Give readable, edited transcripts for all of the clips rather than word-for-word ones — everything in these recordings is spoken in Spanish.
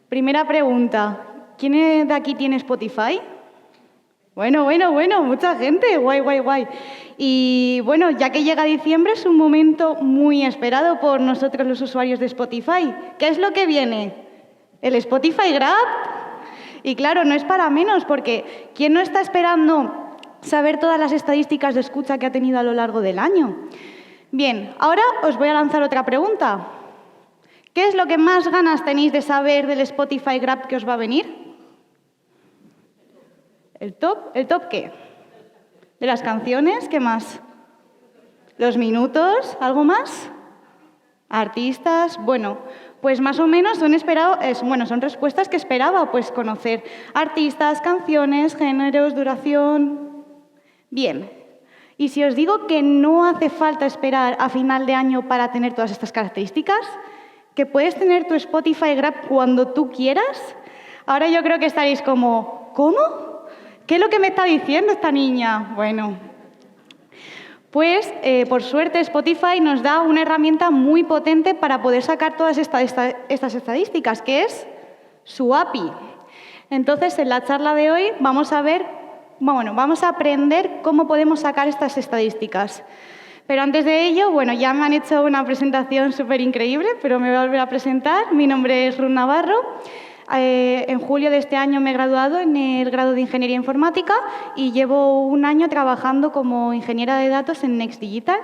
Primera pregunta. ¿Quién de aquí tiene Spotify? Bueno, mucha gente. Guay, guay, guay. Y bueno, ya que llega diciembre, es un momento muy esperado por nosotros los usuarios de Spotify. ¿Qué es lo que viene? ¿El Spotify Wrapped? Y claro, no es para menos, porque ¿quién no está esperando saber todas las estadísticas de escucha que ha tenido a lo largo del año? Bien, ahora os voy a lanzar otra pregunta. ¿Qué es lo que más ganas tenéis de saber del Spotify Wrapped que os va a venir? ¿El top? ¿El top qué? ¿De las canciones? ¿Qué más? ¿Los minutos? ¿Algo más? ¿Artistas? Bueno, pues más o menos son respuestas que esperaba, pues conocer artistas, canciones, géneros, duración. Bien, y si os digo que no hace falta esperar a final de año para tener todas estas características, que puedes tener tu Spotify Wrapped cuando tú quieras, ahora yo creo que estaréis como, ¿cómo? ¿Qué es lo que me está diciendo esta niña? Bueno, pues por suerte Spotify nos da una herramienta muy potente para poder sacar todas estas estadísticas, que es su API. Entonces, en la charla de hoy vamos a aprender cómo podemos sacar estas estadísticas. Pero antes de ello, bueno, ya me han hecho una presentación súper increíble, pero me voy a volver a presentar. Mi nombre es Ruth Navarro. En julio de este año me he graduado en el grado de Ingeniería Informática y llevo un año trabajando como ingeniera de datos en Next Digital.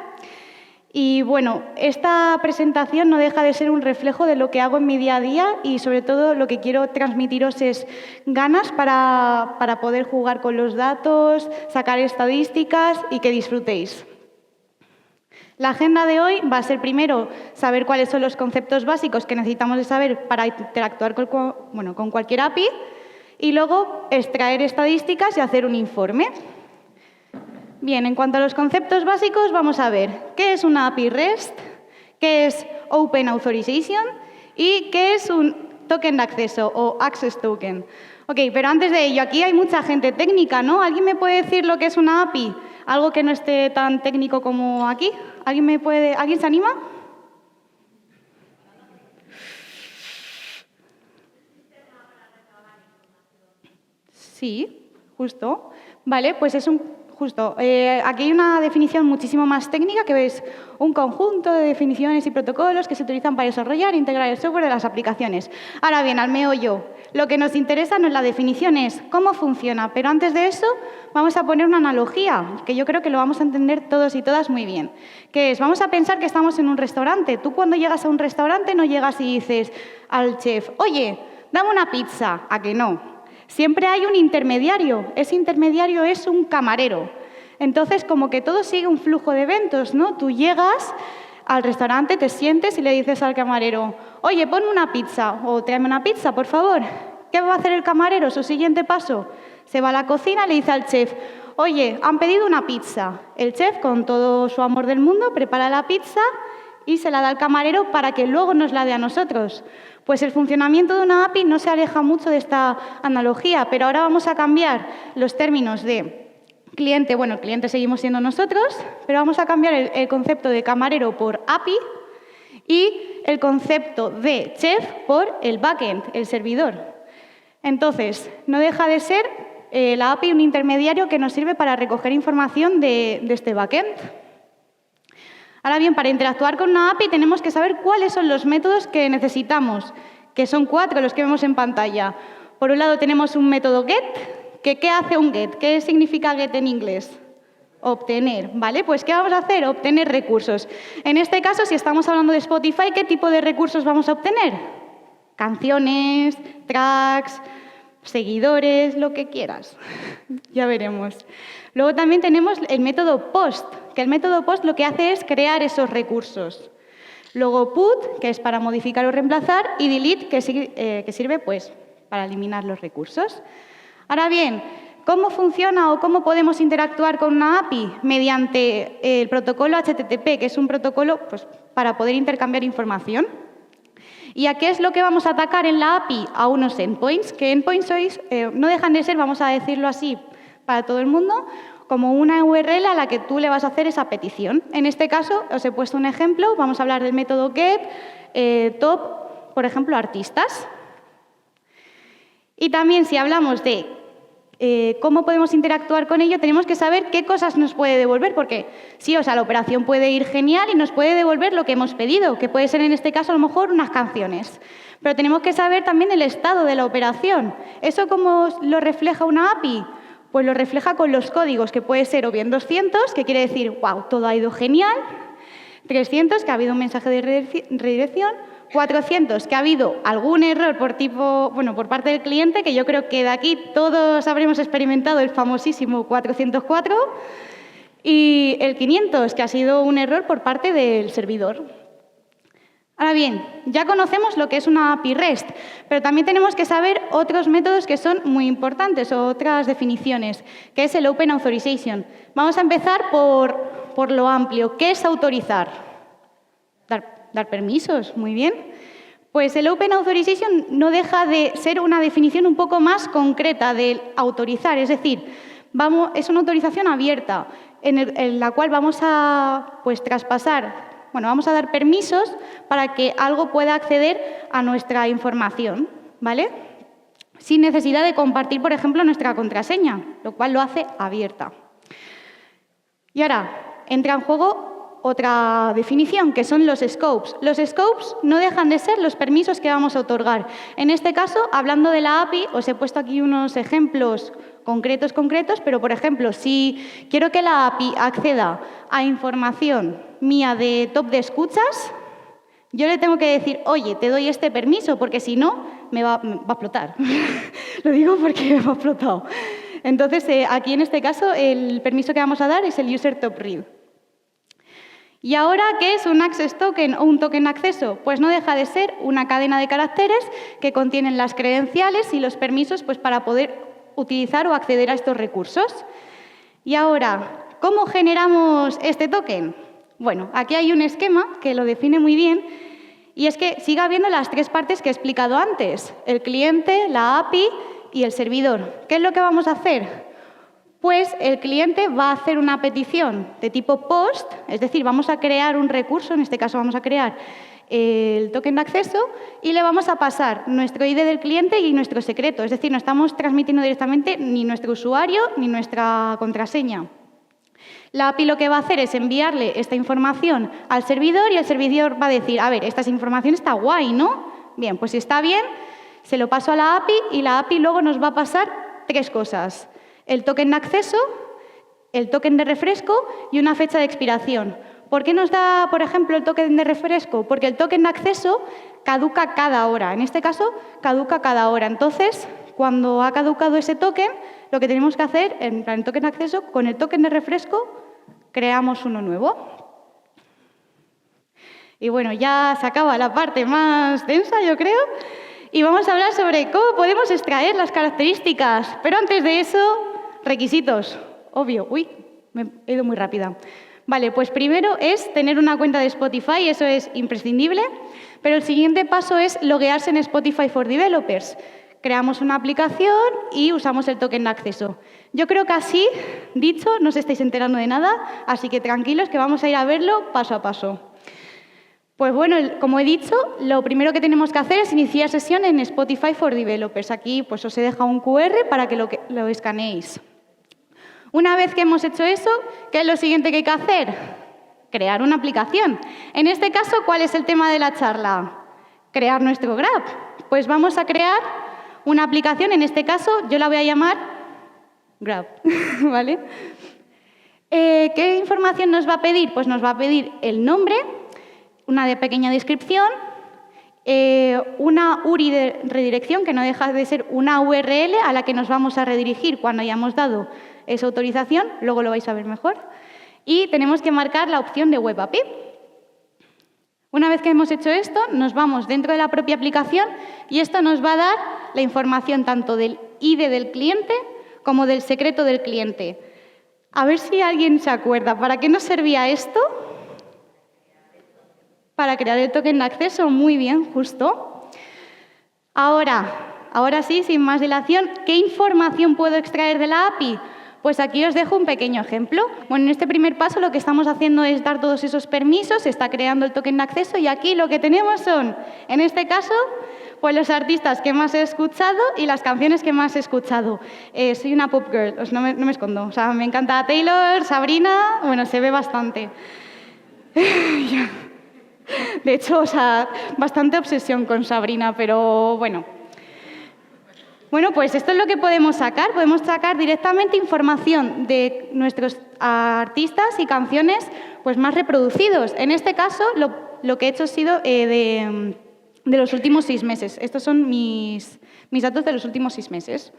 Y bueno, esta presentación no deja de ser un reflejo de lo que hago en mi día a día y sobre todo lo que quiero transmitiros es ganas para poder jugar con los datos, sacar estadísticas y que disfrutéis. La agenda de hoy va a ser primero saber cuáles son los conceptos básicos que necesitamos de saber para interactuar con cualquier API y luego extraer estadísticas y hacer un informe. Bien, en cuanto a los conceptos básicos, vamos a ver qué es una API REST, qué es Open Authorization y qué es un token de acceso o Access Token. Ok, pero antes de ello, aquí hay mucha gente técnica, ¿no? ¿Alguien me puede decir lo que es una API? Algo que no esté tan técnico como aquí. ¿Alguien se anima? Sí, justo. Vale, pues es justo. Aquí hay una definición muchísimo más técnica, que es un conjunto de definiciones y protocolos que se utilizan para desarrollar e integrar el software de las aplicaciones. Ahora bien, al meollo, lo que nos interesa no es la definición, es cómo funciona. Pero antes de eso, vamos a poner una analogía, que yo creo que lo vamos a entender todos y todas muy bien. Que es, vamos a pensar que estamos en un restaurante. Tú cuando llegas a un restaurante no llegas y dices al chef, oye, dame una pizza. ¿A que no? Siempre hay un intermediario. Ese intermediario es un camarero. Entonces, como que todo sigue un flujo de eventos, ¿no? Tú llegas al restaurante, te sientes y le dices al camarero, oye, ponme una pizza o tráeme una pizza, por favor. ¿Qué va a hacer el camarero? Su siguiente paso. Se va a la cocina y le dice al chef, oye, han pedido una pizza. El chef, con todo su amor del mundo, prepara la pizza y se la da al camarero para que luego nos la dé a nosotros. Pues el funcionamiento de una API no se aleja mucho de esta analogía, pero ahora vamos a cambiar los términos de cliente. Bueno, el cliente seguimos siendo nosotros, pero vamos a cambiar el concepto de camarero por API y el concepto de chef por el backend, el servidor. Entonces, no deja de ser la API un intermediario que nos sirve para recoger información de este backend. Ahora bien, para interactuar con una API tenemos que saber cuáles son los métodos que necesitamos, que son 4 los que vemos en pantalla. Por un lado tenemos un método get, que ¿qué hace un get? ¿Qué significa get en inglés? Obtener, ¿vale? Pues ¿qué vamos a hacer? Obtener recursos. En este caso, si estamos hablando de Spotify, ¿qué tipo de recursos vamos a obtener? Canciones, tracks, seguidores, lo que quieras. Ya veremos. Luego también tenemos el método post, que el método post lo que hace es crear esos recursos. Luego put, que es para modificar o reemplazar, y delete, que sirve pues, para eliminar los recursos. Ahora bien, ¿cómo funciona o cómo podemos interactuar con una API? Mediante el protocolo HTTP, que es un protocolo pues, para poder intercambiar información. ¿Y a qué es lo que vamos a atacar en la API? A unos endpoints, que endpoints no dejan de ser, vamos a decirlo así, para todo el mundo, como una URL a la que tú le vas a hacer esa petición. En este caso, os he puesto un ejemplo, vamos a hablar del método get, top, por ejemplo, artistas. Y también si hablamos de cómo podemos interactuar con ello, tenemos que saber qué cosas nos puede devolver, porque sí, o sea, la operación puede ir genial y nos puede devolver lo que hemos pedido, que puede ser en este caso a lo mejor unas canciones. Pero tenemos que saber también el estado de la operación. ¿Eso cómo lo refleja una API? Pues lo refleja con los códigos, que puede ser o bien 200, que quiere decir, wow, todo ha ido genial, 300, que ha habido un mensaje de redirección, 400, que ha habido algún error por parte del cliente, que yo creo que de aquí todos habremos experimentado el famosísimo 404, y el 500, que ha sido un error por parte del servidor. Ahora bien, ya conocemos lo que es una API REST, pero también tenemos que saber otros métodos que son muy importantes, o otras definiciones, que es el Open Authorization. Vamos a empezar por lo amplio. ¿Qué es autorizar? Dar permisos, muy bien. Pues el Open Authorization no deja de ser una definición un poco más concreta del autorizar, es decir, es una autorización abierta en la cual vamos a vamos a dar permisos para que algo pueda acceder a nuestra información, ¿vale? Sin necesidad de compartir, por ejemplo, nuestra contraseña, lo cual lo hace abierta. Y ahora entra en juego otra definición, que son los scopes. Los scopes no dejan de ser los permisos que vamos a otorgar. En este caso, hablando de la API, os he puesto aquí unos ejemplos concretos, pero, por ejemplo, si quiero que la API acceda a información mía de top de escuchas, yo le tengo que decir, oye, te doy este permiso, porque si no, me va a explotar. Lo digo porque me ha explotado. Entonces, aquí en este caso, el permiso que vamos a dar es el user top read. ¿Y ahora qué es un access token o un token de acceso? Pues no deja de ser una cadena de caracteres que contienen las credenciales y los permisos para poder utilizar o acceder a estos recursos. Y ahora, ¿cómo generamos este token? Bueno, aquí hay un esquema que lo define muy bien y es que sigue habiendo las tres partes que he explicado antes, el cliente, la API y el servidor. ¿Qué es lo que vamos a hacer? Pues el cliente va a hacer una petición de tipo POST, es decir, vamos a crear un recurso, en este caso vamos a crear el token de acceso y le vamos a pasar nuestro ID del cliente y nuestro secreto, es decir, no estamos transmitiendo directamente ni nuestro usuario ni nuestra contraseña. La API lo que va a hacer es enviarle esta información al servidor y el servidor va a decir, a ver, esta información está guay, ¿no? Bien, pues si está bien, se lo paso a la API y la API luego nos va a pasar tres cosas. El token de acceso, el token de refresco y una fecha de expiración. ¿Por qué nos da, por ejemplo, el token de refresco? Porque el token de acceso caduca cada hora. En este caso, caduca cada hora. Entonces, cuando ha caducado ese token, lo que tenemos que hacer, en el token de acceso, con el token de refresco, creamos uno nuevo. Y bueno, ya se acaba la parte más densa, yo creo. Y vamos a hablar sobre cómo podemos extraer las características. Pero antes de eso, requisitos. Obvio. Uy, me he ido muy rápida. Vale, pues primero es tener una cuenta de Spotify, eso es imprescindible. Pero el siguiente paso es loguearse en Spotify for Developers. Creamos una aplicación y usamos el token de acceso. Yo creo que así, dicho, no os estáis enterando de nada, así que tranquilos que vamos a ir a verlo paso a paso. Pues bueno, como he dicho, lo primero que tenemos que hacer es iniciar sesión en Spotify for Developers. Aquí pues os he dejado un QR para que lo escaneéis. Una vez que hemos hecho eso, ¿qué es lo siguiente que hay que hacer? Crear una aplicación. En este caso, ¿cuál es el tema de la charla? Crear nuestro Grab. Pues vamos a crear una aplicación, en este caso yo la voy a llamar Grab, ¿vale? ¿Qué información nos va a pedir? Pues nos va a pedir el nombre, una pequeña descripción, una URI de redirección, que no deja de ser una URL a la que nos vamos a redirigir cuando hayamos dado esa autorización, luego lo vais a ver mejor, y tenemos que marcar la opción de Web API. Una vez que hemos hecho esto, nos vamos dentro de la propia aplicación y esto nos va a dar la información tanto del ID del cliente como del secreto del cliente. A ver si alguien se acuerda, ¿para qué nos servía esto? Para crear el token de acceso, muy bien, justo. Ahora sí, sin más dilación, ¿qué información puedo extraer de la API? Pues aquí os dejo un pequeño ejemplo. Bueno, en este primer paso lo que estamos haciendo es dar todos esos permisos, se está creando el token de acceso y aquí lo que tenemos son, en este caso, Pues los artistas que más he escuchado y las canciones que más he escuchado. Soy una pop girl, no me escondo. O sea, me encanta Taylor, Sabrina, bueno, se ve bastante. De hecho, o sea, bastante obsesión con Sabrina, pero bueno. Bueno, pues esto es lo que podemos sacar. Podemos sacar directamente información de nuestros artistas y canciones pues, más reproducidos. En este caso, lo que he hecho ha sido de los últimos 6 meses. Estos son mis datos de los últimos 6 meses.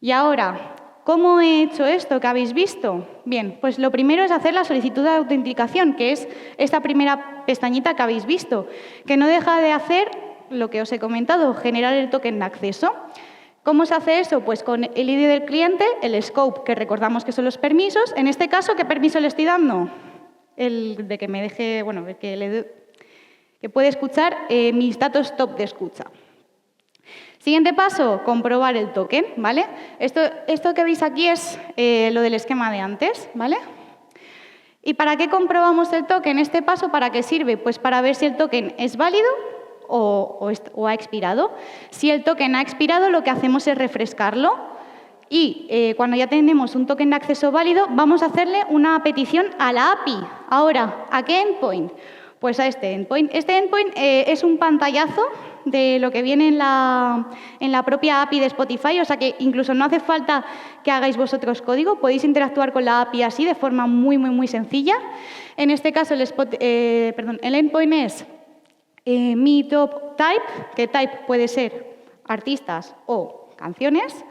Y ahora, ¿cómo he hecho esto que habéis visto? Bien, pues lo primero es hacer la solicitud de autenticación, que es esta primera pestañita que habéis visto, que no deja de hacer lo que os he comentado, generar el token de acceso. ¿Cómo se hace eso? Pues con el ID del cliente, el scope, que recordamos que son los permisos. En este caso, ¿qué permiso le estoy dando? El de que me deje, bueno, que puede escuchar mis datos top de escucha. Siguiente paso, comprobar el token, ¿vale? Esto que veis aquí es lo del esquema de antes, ¿vale? ¿Y para qué comprobamos el token? Este paso, ¿para qué sirve? Pues para ver si el token es válido o ha expirado. Si el token ha expirado, lo que hacemos es refrescarlo y cuando ya tenemos un token de acceso válido, vamos a hacerle una petición a la API. Ahora, ¿a qué endpoint? Pues a este endpoint. Este endpoint es un pantallazo de lo que viene en la propia API de Spotify, o sea que incluso no hace falta que hagáis vosotros código, podéis interactuar con la API así de forma muy sencilla. En este caso el endpoint es mi top type, que type puede ser artistas o canciones.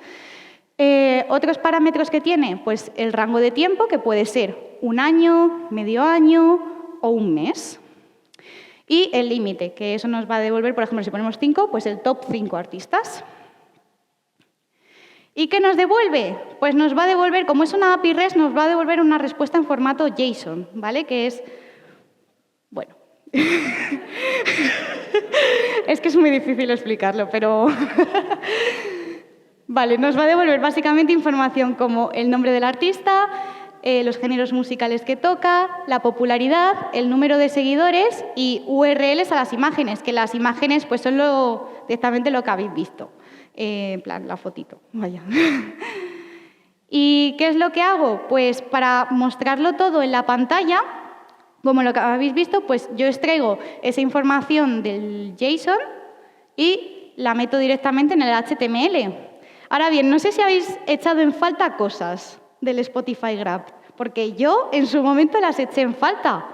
Otros parámetros que tiene, pues el rango de tiempo, que puede ser 1 año, medio año o 1 mes. Y el límite, que eso nos va a devolver, por ejemplo, si ponemos 5, pues el top 5 artistas. ¿Y qué nos devuelve? Pues nos va a devolver, como es una API REST, nos va a devolver una respuesta en formato JSON, ¿vale? Que es, bueno, es que es muy difícil explicarlo, pero vale, nos va a devolver básicamente información como el nombre del artista, los géneros musicales que toca, la popularidad, el número de seguidores y URLs a las imágenes, que las imágenes pues son directamente lo que habéis visto, en plan la fotito, vaya. ¿Y qué es lo que hago? Pues para mostrarlo todo en la pantalla, como lo que habéis visto, pues yo extraigo esa información del JSON y la meto directamente en el HTML. Ahora bien, no sé si habéis echado en falta cosas del Spotify Graph, porque yo en su momento las eché en falta.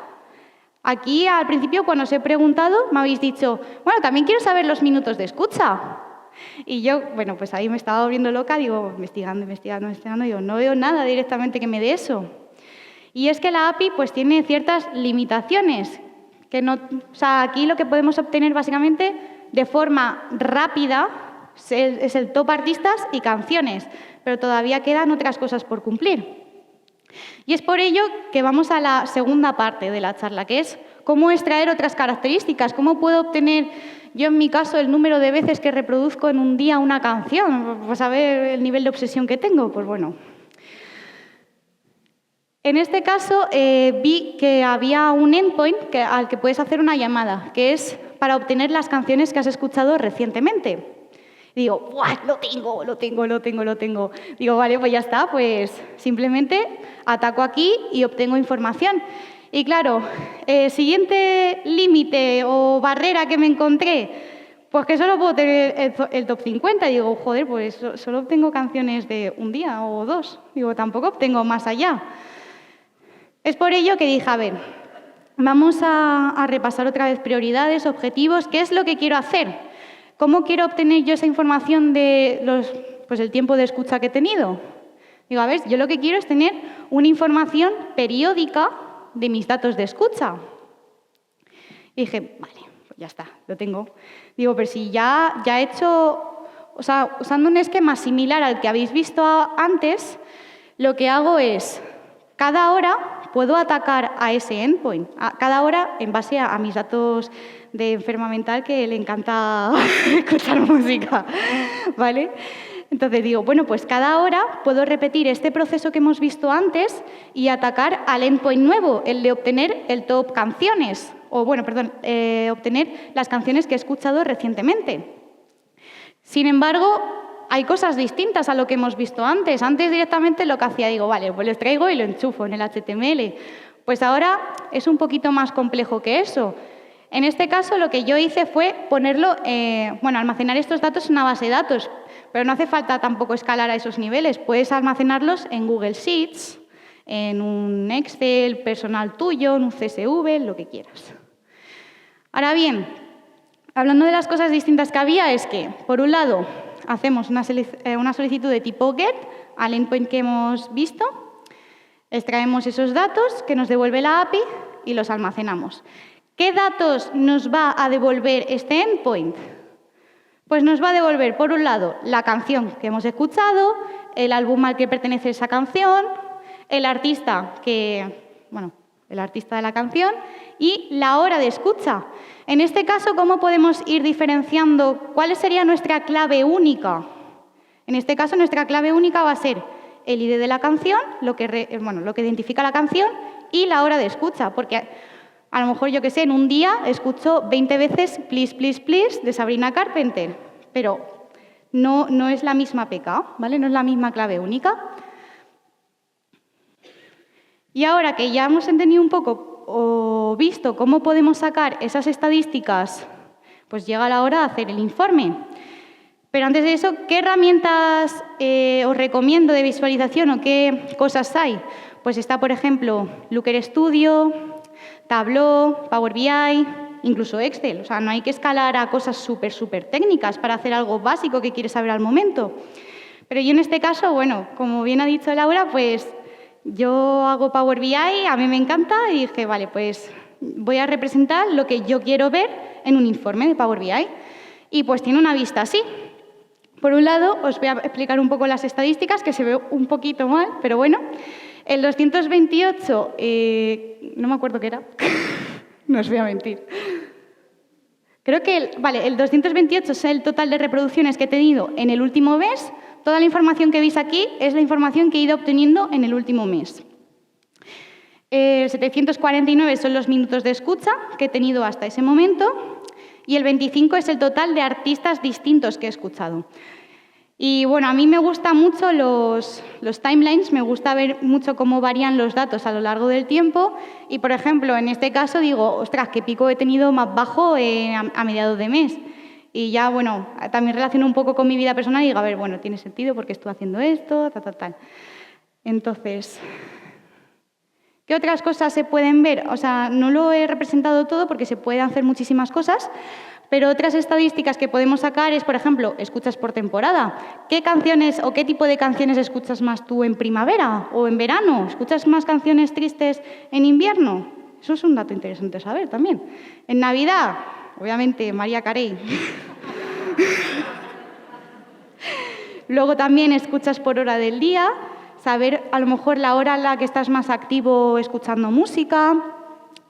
Aquí al principio cuando os he preguntado me habéis dicho, bueno, también quiero saber los minutos de escucha. Y yo, bueno, pues ahí me estaba volviendo loca, digo, investigando, digo, no veo nada directamente que me dé eso. Y es que la API pues tiene ciertas limitaciones, que no, o sea, aquí lo que podemos obtener básicamente de forma rápida es el top artistas y canciones, pero todavía quedan otras cosas por cumplir. Y es por ello que vamos a la segunda parte de la charla, que es cómo extraer otras características, cómo puedo obtener, yo en mi caso, el número de veces que reproduzco en un día una canción, pues a ver el nivel de obsesión que tengo, pues bueno. En este caso vi que había un endpoint al que puedes hacer una llamada, que es para obtener las canciones que has escuchado recientemente. Y digo, ¡buah! Lo tengo. Digo, vale, pues ya está, pues simplemente ataco aquí y obtengo información. Y claro, siguiente límite o barrera que me encontré, pues que solo puedo tener el top 50. Y digo, joder, pues solo obtengo canciones de un día o 2. Digo, tampoco obtengo más allá. Es por ello que dije, a ver, vamos a repasar otra vez prioridades, objetivos, ¿qué es lo que quiero hacer? ¿Cómo quiero obtener yo esa información de el tiempo de escucha que he tenido? Digo, a ver, yo lo que quiero es tener una información periódica de mis datos de escucha. Y dije, vale, pues ya está, lo tengo. Digo, pero si ya he hecho, o sea, usando un esquema similar al que habéis visto antes, lo que hago es, cada hora puedo atacar a ese endpoint, cada hora en base a mis datos de enferma mental que le encanta escuchar música, ¿vale? Entonces digo, bueno, pues cada hora puedo repetir este proceso que hemos visto antes y atacar al endpoint nuevo, el de obtener el top canciones, o bueno, perdón, obtener las canciones que he escuchado recientemente. Sin embargo, hay cosas distintas a lo que hemos visto antes. Antes directamente lo que hacía, digo, vale, pues lo extraigo y lo enchufo en el HTML. Pues ahora es un poquito más complejo que eso. En este caso, lo que yo hice fue ponerlo, almacenar estos datos en una base de datos, pero no hace falta tampoco escalar a esos niveles. Puedes almacenarlos en Google Sheets, en un Excel personal tuyo, en un CSV, lo que quieras. Ahora bien, hablando de las cosas distintas que había, es que, por un lado, hacemos una solicitud de tipo GET al endpoint que hemos visto, extraemos esos datos que nos devuelve la API y los almacenamos. ¿Qué datos nos va a devolver este endpoint? Pues nos va a devolver, por un lado, la canción que hemos escuchado, el álbum al que pertenece esa canción, el artista de la canción y la hora de escucha. En este caso, ¿cómo podemos ir diferenciando cuál sería nuestra clave única? En este caso, nuestra clave única va a ser el ID de la canción, lo que identifica la canción, y la hora de escucha, porque a lo mejor, yo qué sé, en un día escucho 20 veces Please, Please, Please de Sabrina Carpenter, pero no es la misma PK, ¿vale? No es la misma clave única. Y ahora que ya hemos entendido un poco o visto cómo podemos sacar esas estadísticas, pues llega la hora de hacer el informe. Pero antes de eso, ¿qué herramientas os recomiendo de visualización o qué cosas hay? Pues está, por ejemplo, Looker Studio, Tableau, Power BI, incluso Excel. O sea, no hay que escalar a cosas súper técnicas para hacer algo básico que quieres saber al momento. Pero yo en este caso, bueno, como bien ha dicho Laura, pues yo hago Power BI, a mí me encanta y dije, vale, pues voy a representar lo que yo quiero ver en un informe de Power BI. Y pues tiene una vista así. Por un lado, os voy a explicar un poco las estadísticas, que se ve un poquito mal, pero bueno. El 228, no me acuerdo qué era, no os voy a mentir. Creo que, el 228 es el total de reproducciones que he tenido en el último mes. Toda la información que veis aquí es la información que he ido obteniendo en el último mes. 749 son los minutos de escucha que he tenido hasta ese momento y el 25 es el total de artistas distintos que he escuchado. Y bueno, a mí me gustan mucho los timelines, me gusta ver mucho cómo varían los datos a lo largo del tiempo y, por ejemplo, en este caso digo, ostras, qué pico he tenido más bajo a mediados de mes. Y ya, bueno, también relaciono un poco con mi vida personal y digo, a ver, bueno, tiene sentido porque estoy haciendo esto, tal. Entonces, ¿qué otras cosas se pueden ver? O sea, no lo he representado todo porque se pueden hacer muchísimas cosas, pero otras estadísticas que podemos sacar es, por ejemplo, escuchas por temporada. ¿Qué canciones o qué tipo de canciones escuchas más tú en primavera o en verano? ¿Escuchas más canciones tristes en invierno? Eso es un dato interesante saber también. En Navidad, obviamente, Mariah Carey. Luego también escuchas por hora del día, saber a lo mejor la hora en la que estás más activo escuchando música,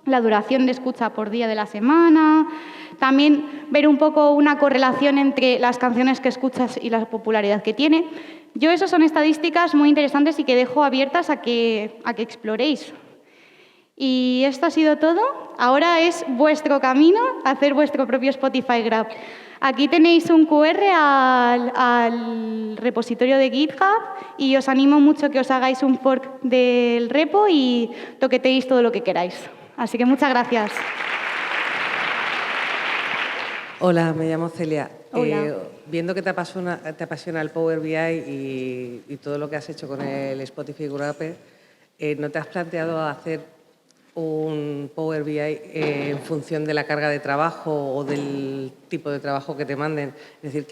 la duración de escucha por día de la semana, también ver un poco una correlación entre las canciones que escuchas y la popularidad que tiene. Esas son estadísticas muy interesantes y que dejo abiertas a que exploréis. Y esto ha sido todo. Ahora es vuestro camino a hacer vuestro propio Spotify Graph. Aquí tenéis un QR al repositorio de GitHub y os animo mucho que os hagáis un fork del repo y toqueteéis todo lo que queráis. Así que muchas gracias. Hola, me llamo Celia. Hola. Viendo que te apasiona el Power BI y todo lo que has hecho con el Spotify Graph, ¿no te has planteado hacer un Power BI en función de la carga de trabajo o del tipo de trabajo que te manden? Es decir,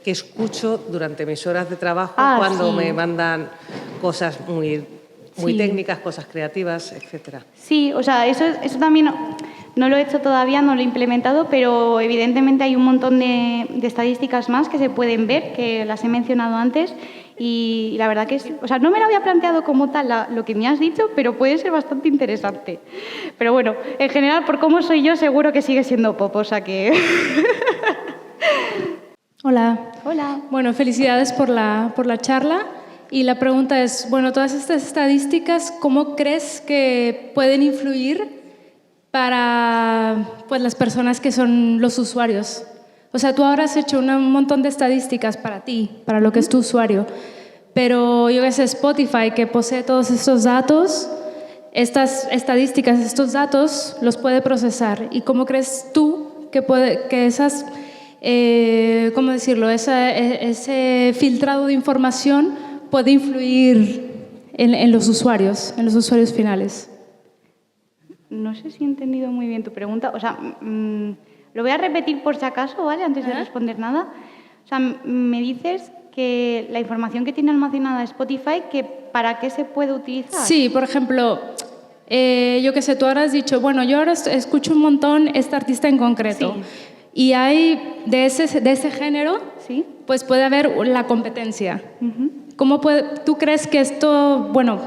¿qué escucho durante mis horas de trabajo cuando me mandan cosas muy técnicas, cosas creativas, etcétera? Sí, o sea, eso también no lo he hecho todavía, no lo he implementado, pero evidentemente hay un montón de estadísticas más que se pueden ver, que las he mencionado antes, y la verdad que no me lo había planteado como tal lo que me has dicho, pero puede ser bastante interesante. Pero bueno, en general, por cómo soy yo, seguro que sigue siendo pop, o sea que... Hola. Hola. Bueno, felicidades por la charla. Y la pregunta es, bueno, todas estas estadísticas, ¿cómo crees que pueden influir para pues, las personas que son los usuarios? O sea, tú ahora has hecho un montón de estadísticas para ti, para lo que es tu usuario, pero yo que sé, Spotify, que posee todos estos datos, estas estadísticas, estos datos, los puede procesar. ¿Y cómo crees tú que esas, cómo decirlo, ese filtrado de información puede influir en los usuarios finales? No sé si he entendido muy bien tu pregunta. O sea, lo voy a repetir por si acaso, ¿vale? Antes de responder nada. O sea, me dices que la información que tiene almacenada Spotify, que ¿para qué se puede utilizar? Sí, por ejemplo, yo qué sé, tú ahora has dicho, bueno, yo ahora escucho un montón este artista en concreto. Sí. Y hay de ese género, ¿Sí? pues puede haber la competencia. ¿Tú crees que esto, bueno,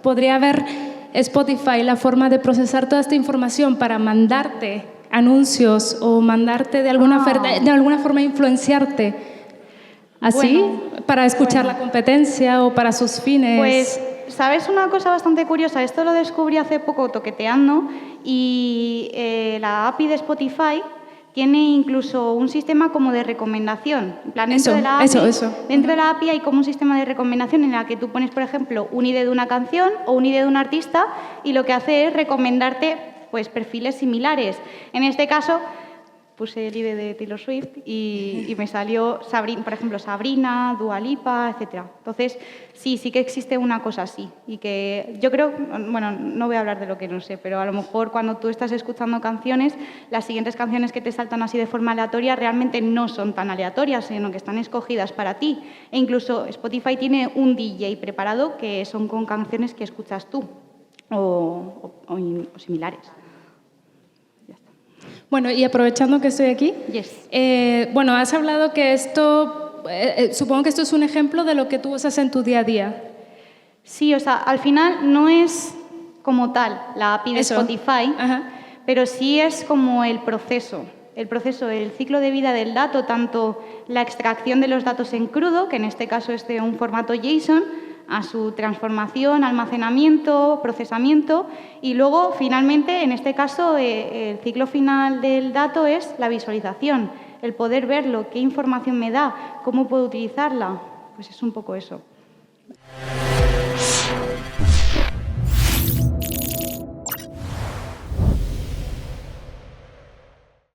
podría haber Spotify la forma de procesar toda esta información para mandarte anuncios o mandarte de alguna forma influenciarte así para escuchar la competencia o para sus fines? Pues, ¿sabes una cosa bastante curiosa? Esto lo descubrí hace poco toqueteando y la API de Spotify tiene incluso un sistema como de recomendación. En plan, dentro de la API hay como un sistema de recomendación en la que tú pones, por ejemplo, un ID de una canción o un ID de un artista y lo que hace es recomendarte pues, perfiles similares. En este caso, puse el ID de Taylor Swift y me salió, por ejemplo, Sabrina, Dua Lipa, etc. Entonces, sí que existe una cosa así. Y que yo creo, bueno, no voy a hablar de lo que no sé, pero a lo mejor cuando tú estás escuchando canciones, las siguientes canciones que te saltan así de forma aleatoria realmente no son tan aleatorias, sino que están escogidas para ti. E incluso Spotify tiene un DJ preparado que son con canciones que escuchas tú o similares. Bueno, y aprovechando que estoy aquí, Yes. Bueno, has hablado que esto, supongo que esto es un ejemplo de lo que tú usas en tu día a día. Sí, o sea, al final no es como tal la API de Spotify, pero sí es como el proceso, el ciclo de vida del dato, tanto la extracción de los datos en crudo, que en este caso es de un formato JSON, a su transformación, almacenamiento, procesamiento y luego, finalmente, en este caso, el ciclo final del dato es la visualización, el poder verlo, qué información me da, cómo puedo utilizarla. Pues es un poco eso.